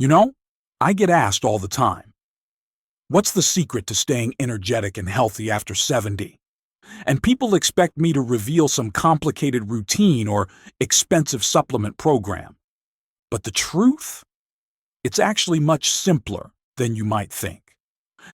You know, I get asked all the time, what's the secret to staying energetic and healthy after 70? And people expect me to reveal some complicated routine or expensive supplement program. But the truth? It's actually much simpler than you might think.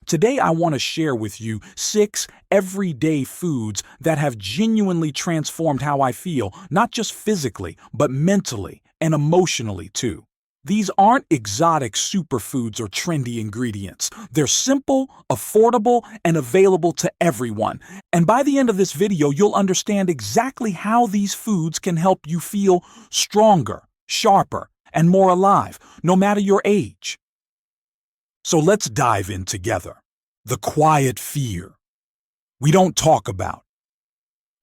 Today, I want to share with you 6 everyday foods that have genuinely transformed how I feel, not just physically, but mentally and emotionally too. These aren't exotic superfoods or trendy ingredients. They're simple, affordable, and available to everyone. And by the end of this video, you'll understand exactly how these foods can help you feel stronger, sharper, and more alive, no matter your age. So let's dive in together. The quiet fear we don't talk about.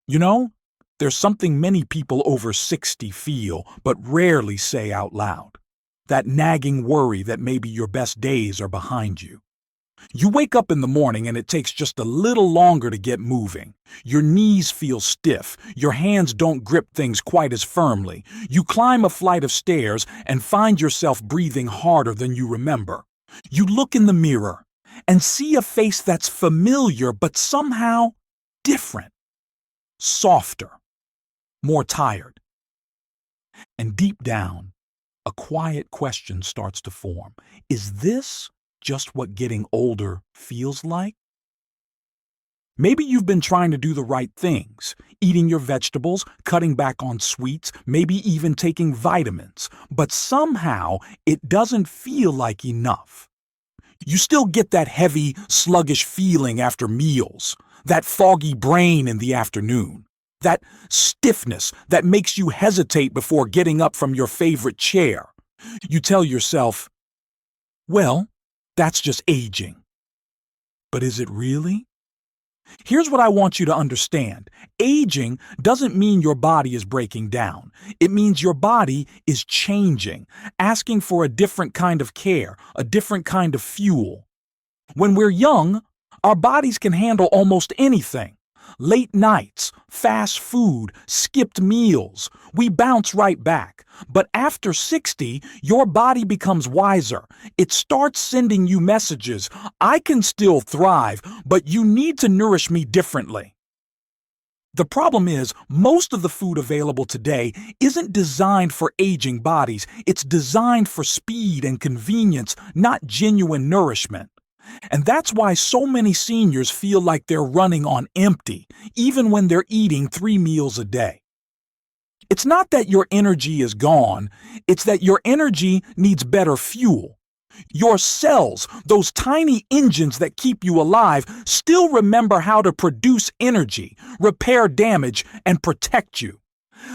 You know, there's something many people over 60 feel but rarely say out loud. That nagging worry that maybe your best days are behind you. You wake up in the morning and it takes just a little longer to get moving. Your knees feel stiff, your hands don't grip things quite as firmly. You climb a flight of stairs and find yourself breathing harder than you remember. You look in the mirror and see a face that's familiar but somehow different, softer, more tired. And deep down, a quiet question starts to form. Is this just what getting older feels like? Maybe you've been trying to do the right things, eating your vegetables, cutting back on sweets, maybe even taking vitamins, but somehow it doesn't feel like enough. You still get that heavy, sluggish feeling after meals, that foggy brain in the afternoon, that stiffness that makes you hesitate before getting up from your favorite chair. You tell yourself, well, that's just aging. But is it really? Here's what I want you to understand. Aging doesn't mean your body is breaking down. It means your body is changing, asking for a different kind of care, a different kind of fuel. When we're young, our bodies can handle almost anything. Late nights, fast food, skipped meals. We bounce right back. But after 60, your body becomes wiser. It starts sending you messages. I can still thrive, but you need to nourish me differently. The problem is, most of the food available today isn't designed for aging bodies. It's designed for speed and convenience, not genuine nourishment. And that's why so many seniors feel like they're running on empty, even when they're eating 3 meals a day. It's not that your energy is gone, it's that your energy needs better fuel. Your cells, those tiny engines that keep you alive, still remember how to produce energy, repair damage, and protect you.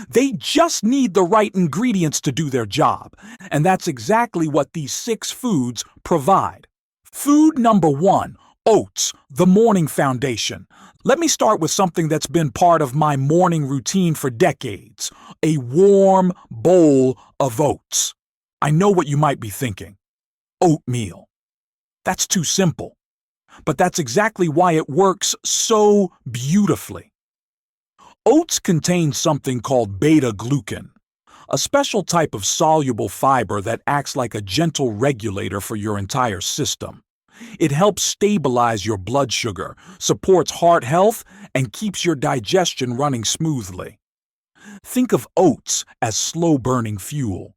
They just need the right ingredients to do their job, and that's exactly what these 6 foods provide. Food number 1, oats, the morning foundation. Let me start with something that's been part of my morning routine for decades, a warm bowl of oats. I know what you might be thinking. Oatmeal. That's too simple. But that's exactly why it works so beautifully. Oats contain something called beta-glucan, a special type of soluble fiber that acts like a gentle regulator for your entire system. It helps stabilize your blood sugar, supports heart health, and keeps your digestion running smoothly. Think of oats as slow-burning fuel.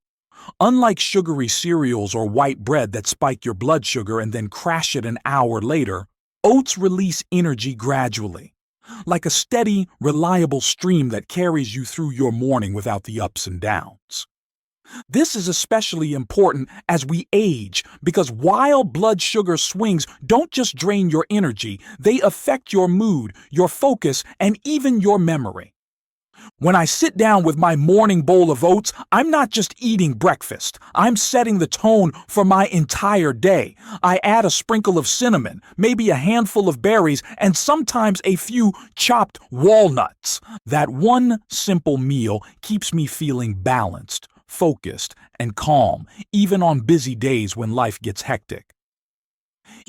Unlike sugary cereals or white bread that spike your blood sugar and then crash it an hour later, oats release energy gradually, like a steady, reliable stream that carries you through your morning without the ups and downs. This is especially important as we age because while blood sugar swings don't just drain your energy, they affect your mood, your focus, and even your memory. When I sit down with my morning bowl of oats, I'm not just eating breakfast. I'm setting the tone for my entire day. I add a sprinkle of cinnamon, maybe a handful of berries, and sometimes a few chopped walnuts. That one simple meal keeps me feeling balanced, focused, and calm, even on busy days when life gets hectic.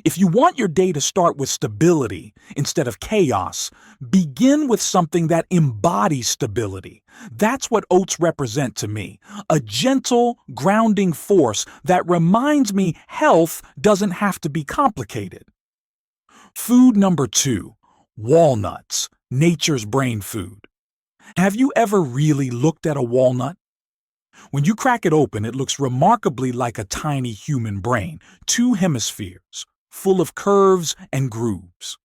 If you want your day to start with stability instead of chaos, begin with something that embodies stability. That's what oats represent to me, a gentle, grounding force that reminds me health doesn't have to be complicated. Food number 2, walnuts, nature's brain food. Have you ever really looked at a walnut? When you crack it open, it looks remarkably like a tiny human brain, 2 hemispheres, full of curves and grooves.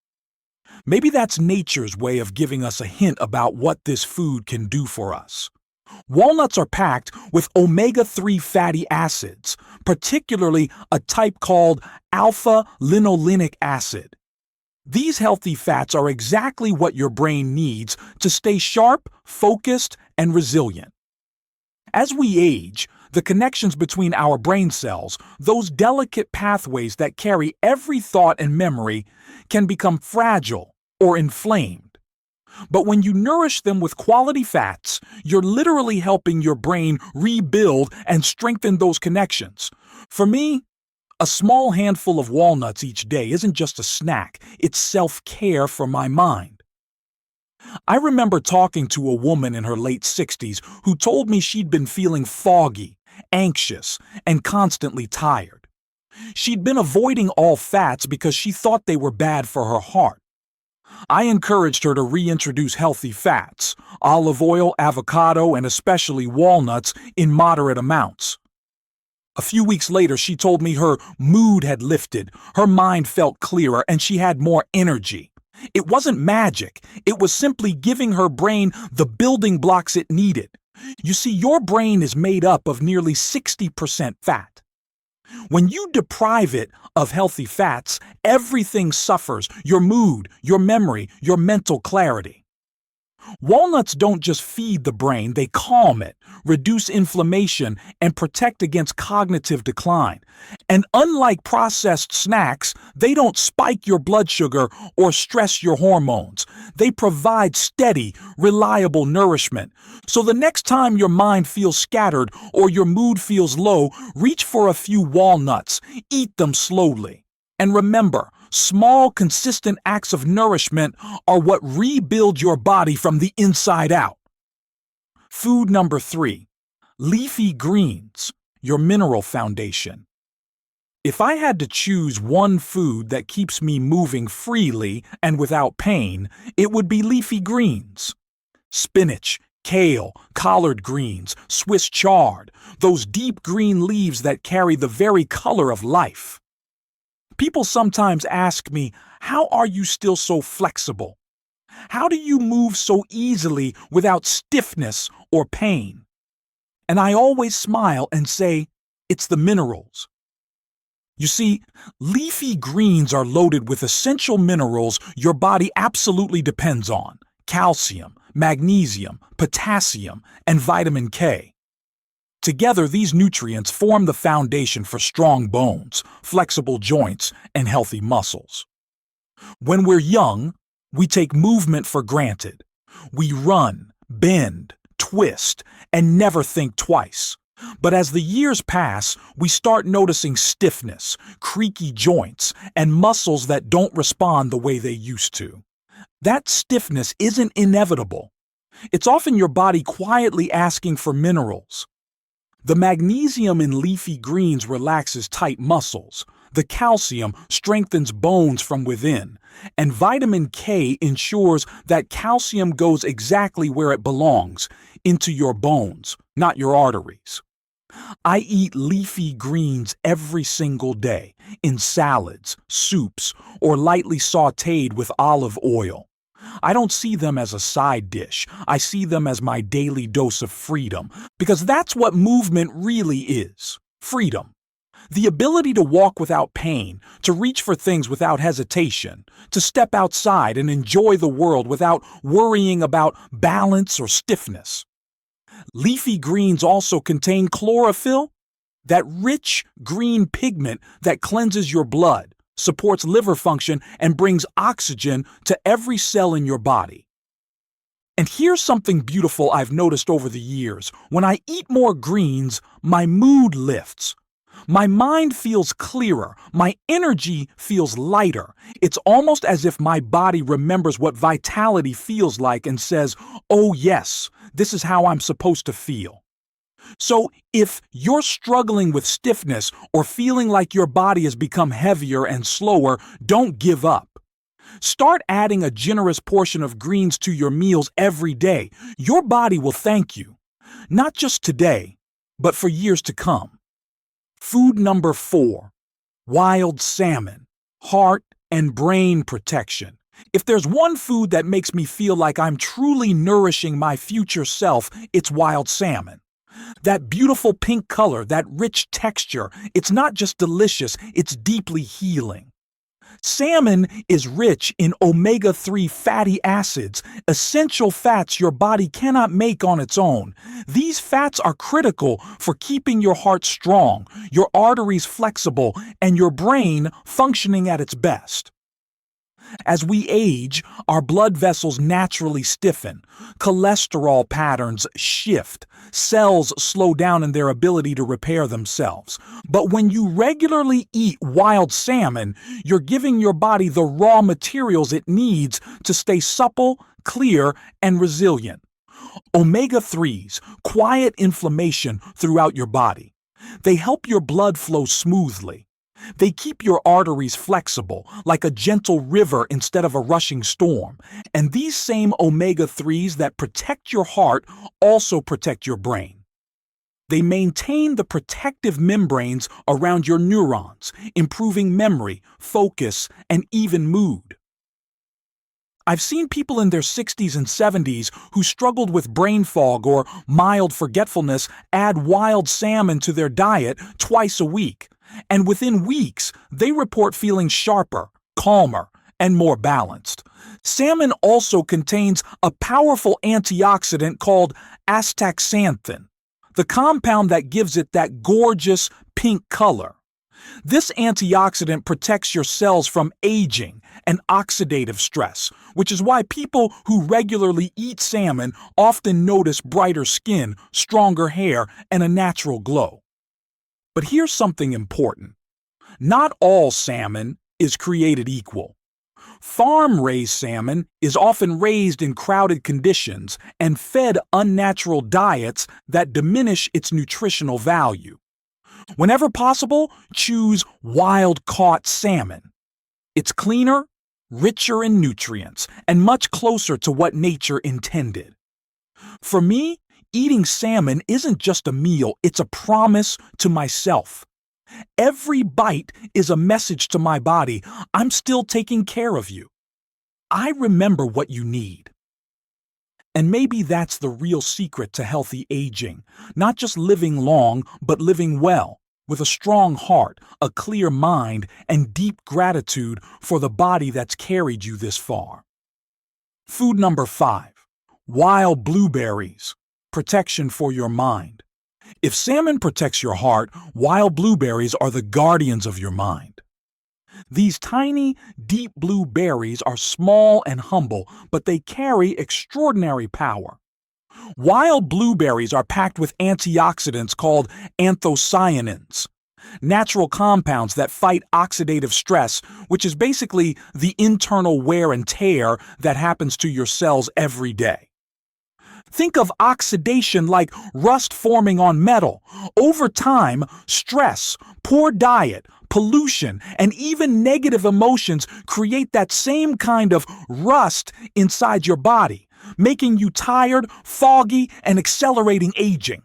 Maybe that's nature's way of giving us a hint about what this food can do for us. Walnuts are packed with omega-3 fatty acids, particularly a type called alpha-linolenic acid. These healthy fats are exactly what your brain needs to stay sharp, focused, and resilient. As we age, the connections between our brain cells, those delicate pathways that carry every thought and memory, can become fragile or inflamed. But when you nourish them with quality fats, you're literally helping your brain rebuild and strengthen those connections. For me, a small handful of walnuts each day isn't just a snack, it's self-care for my mind. I remember talking to a woman in her late 60s who told me she'd been feeling foggy, anxious, and constantly tired. She'd been avoiding all fats because she thought they were bad for her heart. I encouraged her to reintroduce healthy fats, olive oil, avocado, and especially walnuts in moderate amounts. A few weeks later, she told me her mood had lifted, her mind felt clearer, and she had more energy. It wasn't magic. It was simply giving her brain the building blocks it needed. You see, your brain is made up of nearly 60% fat. When you deprive it of healthy fats, everything suffers: your mood, your memory, your mental clarity. Walnuts don't just feed the brain, they calm it, reduce inflammation, and protect against cognitive decline. And unlike processed snacks, they don't spike your blood sugar or stress your hormones. They provide steady, reliable nourishment. So the next time your mind feels scattered or your mood feels low, reach for a few walnuts, eat them slowly. And remember, small, consistent acts of nourishment are what rebuild your body from the inside out. Food number 3, leafy greens, your mineral foundation. If I had to choose one food that keeps me moving freely and without pain, it would be leafy greens. Spinach, kale, collard greens, Swiss chard, those deep green leaves that carry the very color of life. People sometimes ask me, how are you still so flexible? How do you move so easily without stiffness or pain? And I always smile and say, it's the minerals. You see, leafy greens are loaded with essential minerals your body absolutely depends on: calcium, magnesium, potassium, and vitamin K. Together, these nutrients form the foundation for strong bones, flexible joints, and healthy muscles. When we're young, we take movement for granted. We run, bend, twist, and never think twice. But as the years pass, we start noticing stiffness, creaky joints, and muscles that don't respond the way they used to. That stiffness isn't inevitable. It's often your body quietly asking for minerals. The magnesium in leafy greens relaxes tight muscles. The calcium strengthens bones from within. And vitamin K ensures that calcium goes exactly where it belongs, into your bones, not your arteries. I eat leafy greens every single day, in salads, soups, or lightly sautéed with olive oil. I don't see them as a side dish. I see them as my daily dose of freedom, because that's what movement really is: freedom. The ability to walk without pain, to reach for things without hesitation, to step outside and enjoy the world without worrying about balance or stiffness. Leafy greens also contain chlorophyll, that rich green pigment that cleanses your blood, supports liver function, and brings oxygen to every cell in your body. And here's something beautiful I've noticed over the years. When I eat more greens, my mood lifts. My mind feels clearer. My energy feels lighter. It's almost as if my body remembers what vitality feels like and says, oh yes, this is how I'm supposed to feel. So if you're struggling with stiffness or feeling like your body has become heavier and slower, don't give up. Start adding a generous portion of greens to your meals every day. Your body will thank you, not just today, but for years to come. Food number 4, wild salmon, heart and brain protection. If there's one food that makes me feel like I'm truly nourishing my future self, it's wild salmon. That beautiful pink color, that rich texture, it's not just delicious, it's deeply healing. Salmon is rich in omega-3 fatty acids, essential fats your body cannot make on its own. These fats are critical for keeping your heart strong, your arteries flexible, and your brain functioning at its best. As we age, our blood vessels naturally stiffen, cholesterol patterns shift, cells slow down in their ability to repair themselves. But when you regularly eat wild salmon, you're giving your body the raw materials it needs to stay supple, clear, and resilient. Omega-3s quiet inflammation throughout your body. They help your blood flow smoothly. They keep your arteries flexible, like a gentle river instead of a rushing storm. And these same omega-3s that protect your heart also protect your brain. They maintain the protective membranes around your neurons, improving memory, focus, and even mood. I've seen people in their 60s and 70s who struggled with brain fog or mild forgetfulness add wild salmon to their diet twice a week. And within weeks, they report feeling sharper, calmer, and more balanced. Salmon also contains a powerful antioxidant called astaxanthin, the compound that gives it that gorgeous pink color. This antioxidant protects your cells from aging and oxidative stress, which is why people who regularly eat salmon often notice brighter skin, stronger hair, and a natural glow. But here's something important. Not all salmon is created equal. Farm-raised salmon is often raised in crowded conditions and fed unnatural diets that diminish its nutritional value. Whenever possible, choose wild-caught salmon. It's cleaner, richer in nutrients, and much closer to what nature intended. For me, eating salmon isn't just a meal, it's a promise to myself. Every bite is a message to my body, I'm still taking care of you. I remember what you need. And maybe that's the real secret to healthy aging, not just living long, but living well, with a strong heart, a clear mind, and deep gratitude for the body that's carried you this far. Food number 5, wild blueberries. Protection for your mind. If salmon protects your heart, wild blueberries are the guardians of your mind. These tiny, deep blue berries are small and humble, but they carry extraordinary power. Wild blueberries are packed with antioxidants called anthocyanins, natural compounds that fight oxidative stress, which is basically the internal wear and tear that happens to your cells every day. Think of oxidation like rust forming on metal. Over time, stress, poor diet, pollution, and even negative emotions create that same kind of rust inside your body, making you tired, foggy, and accelerating aging.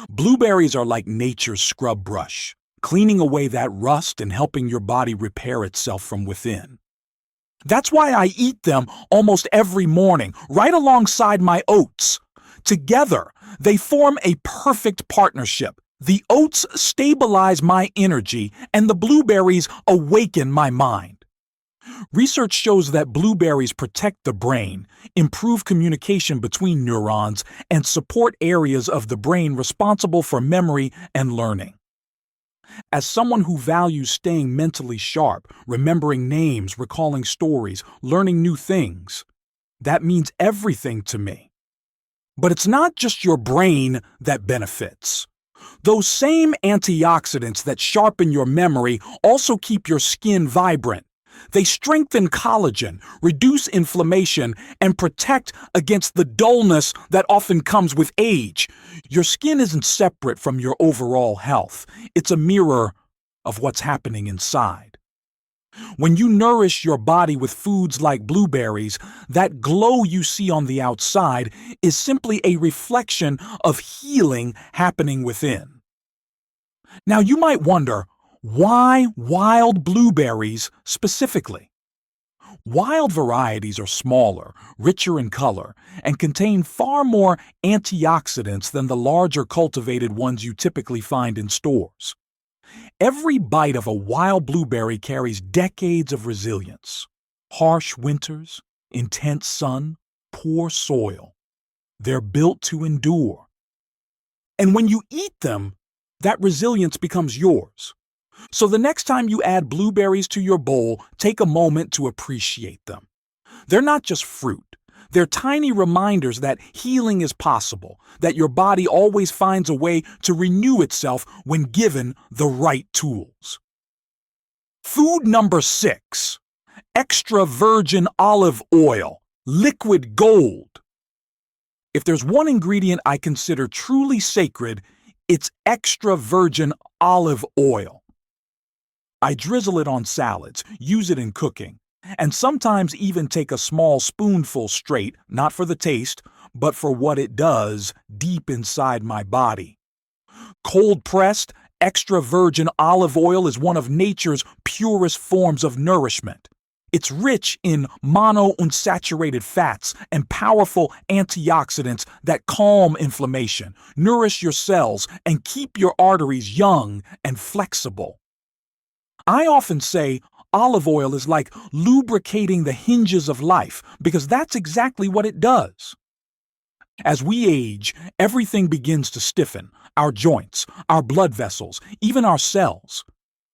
Blueberries are like nature's scrub brush, cleaning away that rust and helping your body repair itself from within. That's why I eat them almost every morning, right alongside my oats. Together, they form a perfect partnership. The oats stabilize my energy, and the blueberries awaken my mind. Research shows that blueberries protect the brain, improve communication between neurons, and support areas of the brain responsible for memory and learning. As someone who values staying mentally sharp, remembering names, recalling stories, learning new things, that means everything to me. But it's not just your brain that benefits. Those same antioxidants that sharpen your memory also keep your skin vibrant. They strengthen collagen, reduce inflammation, and protect against the dullness that often comes with age. Your skin isn't separate from your overall health. It's a mirror of what's happening inside. When you nourish your body with foods like blueberries, that glow you see on the outside is simply a reflection of healing happening within. Now you might wonder, why wild blueberries specifically? Wild varieties are smaller, richer in color, and contain far more antioxidants than the larger cultivated ones you typically find in stores. Every bite of a wild blueberry carries decades of resilience. Harsh winters, intense sun, poor soil. They're built to endure. And when you eat them, that resilience becomes yours. So the next time you add blueberries to your bowl, take a moment to appreciate them. They're not just fruit. They're tiny reminders that healing is possible, that your body always finds a way to renew itself when given the right tools. Food number 6, extra virgin olive oil, liquid gold. If there's one ingredient I consider truly sacred, it's extra virgin olive oil. I drizzle it on salads, use it in cooking, and sometimes even take a small spoonful straight, not for the taste, but for what it does deep inside my body. Cold-pressed, extra virgin olive oil is one of nature's purest forms of nourishment. It's rich in monounsaturated fats and powerful antioxidants that calm inflammation, nourish your cells, and keep your arteries young and flexible. I often say olive oil is like lubricating the hinges of life because that's exactly what it does. As we age, everything begins to stiffen, our joints, our blood vessels, even our cells.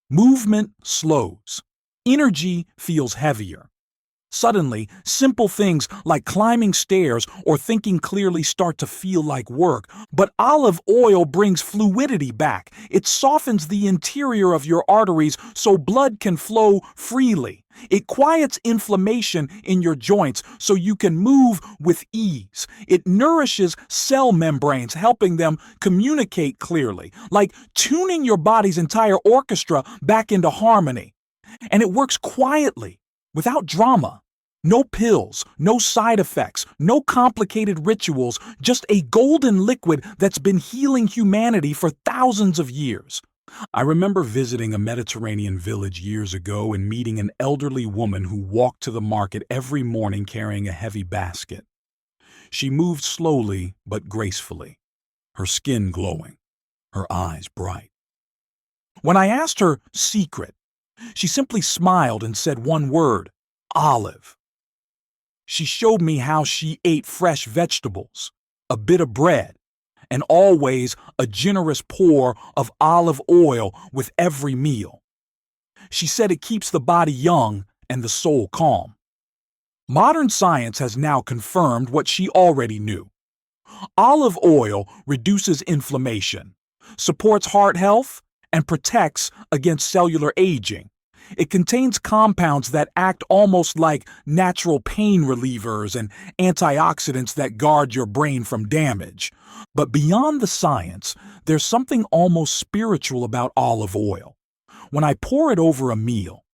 Movement slows. Energy feels heavier. Suddenly, simple things like climbing stairs or thinking clearly start to feel like work. But olive oil brings fluidity back. It softens the interior of your arteries so blood can flow freely. It quiets inflammation in your joints so you can move with ease. It nourishes cell membranes, helping them communicate clearly, like tuning your body's entire orchestra back into harmony. And it works quietly, without drama. No pills, no side effects, no complicated rituals, just a golden liquid that's been healing humanity for thousands of years. I remember visiting a Mediterranean village years ago and meeting an elderly woman who walked to the market every morning carrying a heavy basket. She moved slowly but gracefully, her skin glowing, her eyes bright. When I asked her secret, she simply smiled and said one word, olive. She showed me how she ate fresh vegetables, a bit of bread, and always a generous pour of olive oil with every meal. She said it keeps the body young and the soul calm. Modern science has now confirmed what she already knew. Olive oil reduces inflammation, supports heart health, and protects against cellular aging. It contains compounds that act almost like natural pain relievers and antioxidants that guard your brain from damage. But beyond the science, there's something almost spiritual about olive oil. When I pour it over a meal,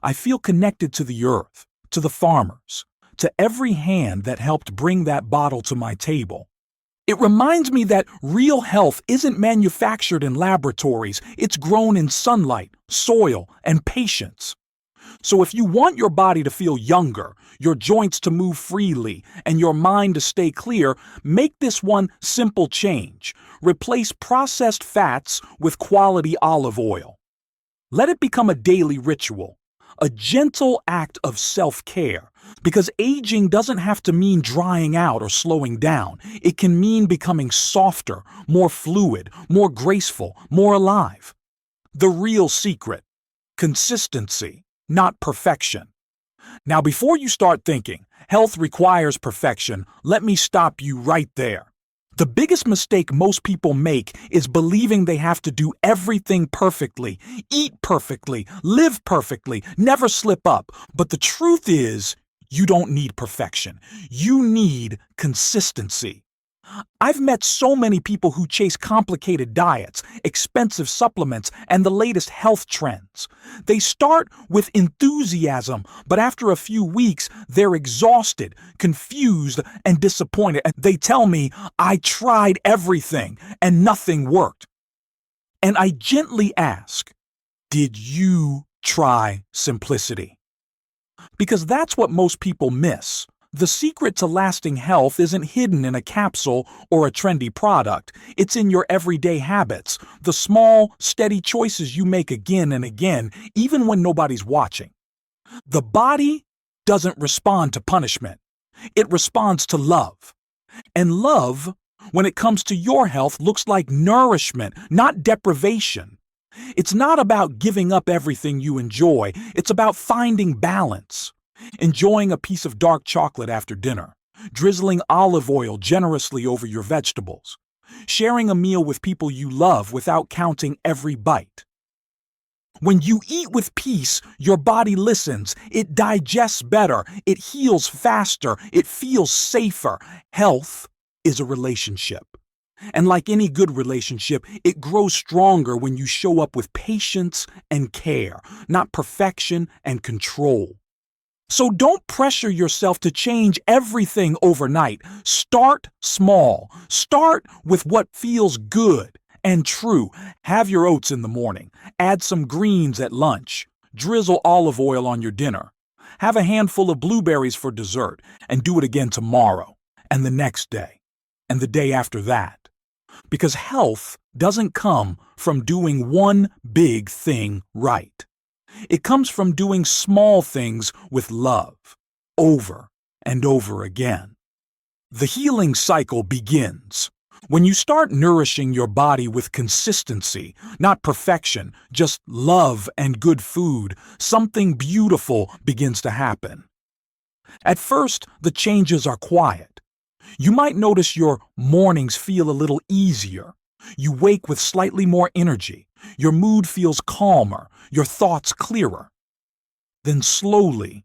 I feel connected to the earth, to the farmers, to every hand that helped bring that bottle to my table. It reminds me that real health isn't manufactured in laboratories, it's grown in sunlight, soil, and patience. So if you want your body to feel younger, your joints to move freely, and your mind to stay clear, make this one simple change. Replace processed fats with quality olive oil. Let it become a daily ritual, a gentle act of self-care. Because aging doesn't have to mean drying out or slowing down. It can mean becoming softer, more fluid, more graceful, more alive. The real secret: consistency, not perfection. Now, before you start thinking, health requires perfection, let me stop you right there. The biggest mistake most people make is believing they have to do everything perfectly, eat perfectly, live perfectly, never slip up. But the truth is, you don't need perfection. You need consistency. I've met so many people who chase complicated diets, expensive supplements, and the latest health trends. They start with enthusiasm, but after a few weeks, they're exhausted, confused, and disappointed. And they tell me, I tried everything and nothing worked. And I gently ask, did you try simplicity? Because that's what most people miss. The secret to lasting health isn't hidden in a capsule or a trendy product. It's in your everyday habits, the small, steady choices you make again and again, even when nobody's watching. The body doesn't respond to punishment. It responds to love. And love, when it comes to your health, looks like nourishment, not deprivation. It's not about giving up everything you enjoy. It's about finding balance. Enjoying a piece of dark chocolate after dinner, drizzling olive oil generously over your vegetables, sharing a meal with people you love without counting every bite. When you eat with peace, your body listens, it digests better, it heals faster, it feels safer. Health is a relationship. And like any good relationship, it grows stronger when you show up with patience and care, not perfection and control. So don't pressure yourself to change everything overnight. Start small. Start with what feels good and true. Have your oats in the morning. Add some greens at lunch. Drizzle olive oil on your dinner. Have a handful of blueberries for dessert, and do it again tomorrow, and the next day, and the day after that. Because health doesn't come from doing one big thing right. It comes from doing small things with love, over and over again. The healing cycle begins when you start nourishing your body with consistency, not perfection, just love and good food. Something beautiful begins to happen. At first, the changes are quiet. You might notice your mornings feel a little easier. You wake with slightly more energy. Your mood feels calmer, your thoughts clearer. Then slowly,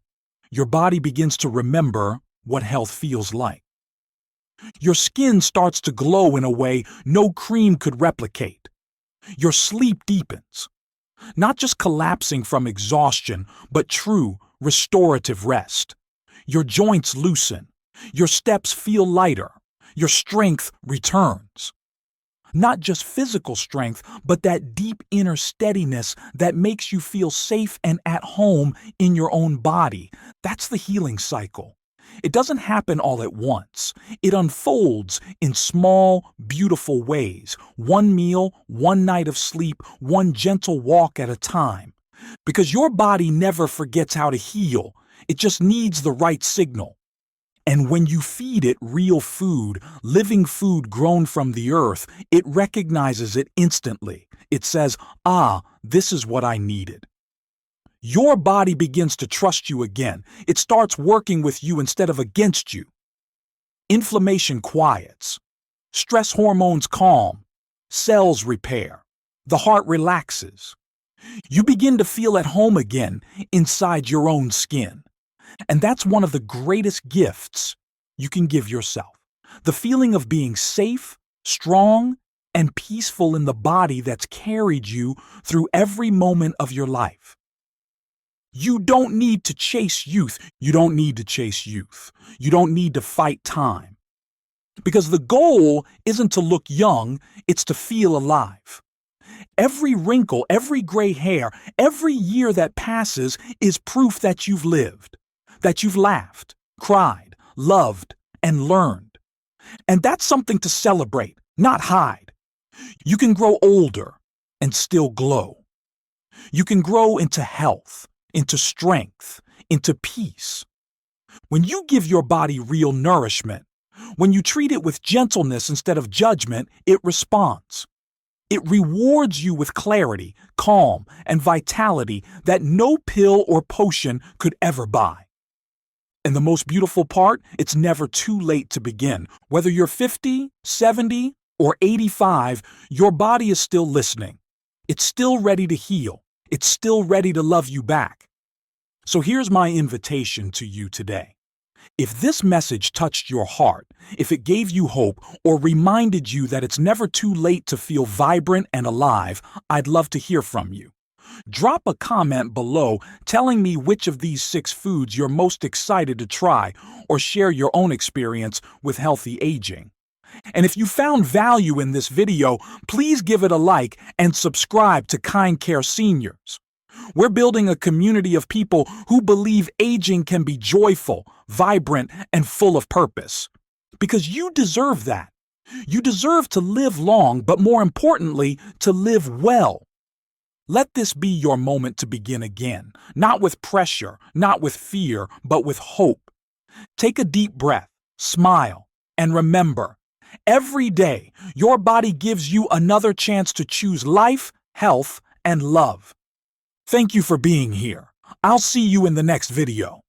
your body begins to remember what health feels like. Your skin starts to glow in a way no cream could replicate. Your sleep deepens, not just collapsing from exhaustion, but true restorative rest. Your joints loosen, your steps feel lighter, your strength returns. Not just physical strength, but that deep inner steadiness that makes you feel safe and at home in your own body. That's the healing cycle. It doesn't happen all at once. It unfolds in small, beautiful ways. One meal, one night of sleep, one gentle walk at a time. Because your body never forgets how to heal. It just needs the right signal. And when you feed it real food, living food grown from the earth, it recognizes it instantly. It says, this is what I needed. Your body begins to trust you again. It starts working with you instead of against you. Inflammation quiets. Stress hormones calm. Cells repair. The heart relaxes. You begin to feel at home again inside your own skin. And that's one of the greatest gifts you can give yourself. The feeling of being safe, strong, and peaceful in the body that's carried you through every moment of your life. You don't need to chase youth. You don't need to chase youth. You don't need to fight time. Because the goal isn't to look young, it's to feel alive. Every wrinkle, every gray hair, every year that passes is proof that you've lived. That you've laughed, cried, loved, and learned. And that's something to celebrate, not hide. You can grow older and still glow. You can grow into health, into strength, into peace. When you give your body real nourishment, when you treat it with gentleness instead of judgment, it responds. It rewards you with clarity, calm, and vitality that no pill or potion could ever buy. And the most beautiful part, it's never too late to begin. Whether you're 50, 70, or 85, your body is still listening. It's still ready to heal. It's still ready to love you back. So here's my invitation to you today. If this message touched your heart, if it gave you hope, or reminded you that it's never too late to feel vibrant and alive, I'd love to hear from you. Drop a comment below telling me which of these 6 foods you're most excited to try, or share your own experience with healthy aging. And if you found value in this video, please give it a like and subscribe to Kind Care Seniors. We're building a community of people who believe aging can be joyful, vibrant, and full of purpose. Because you deserve that. You deserve to live long, but more importantly, to live well. Let this be your moment to begin again, not with pressure, not with fear, but with hope. Take a deep breath, smile, and remember, every day, your body gives you another chance to choose life, health, and love. Thank you for being here. I'll see you in the next video.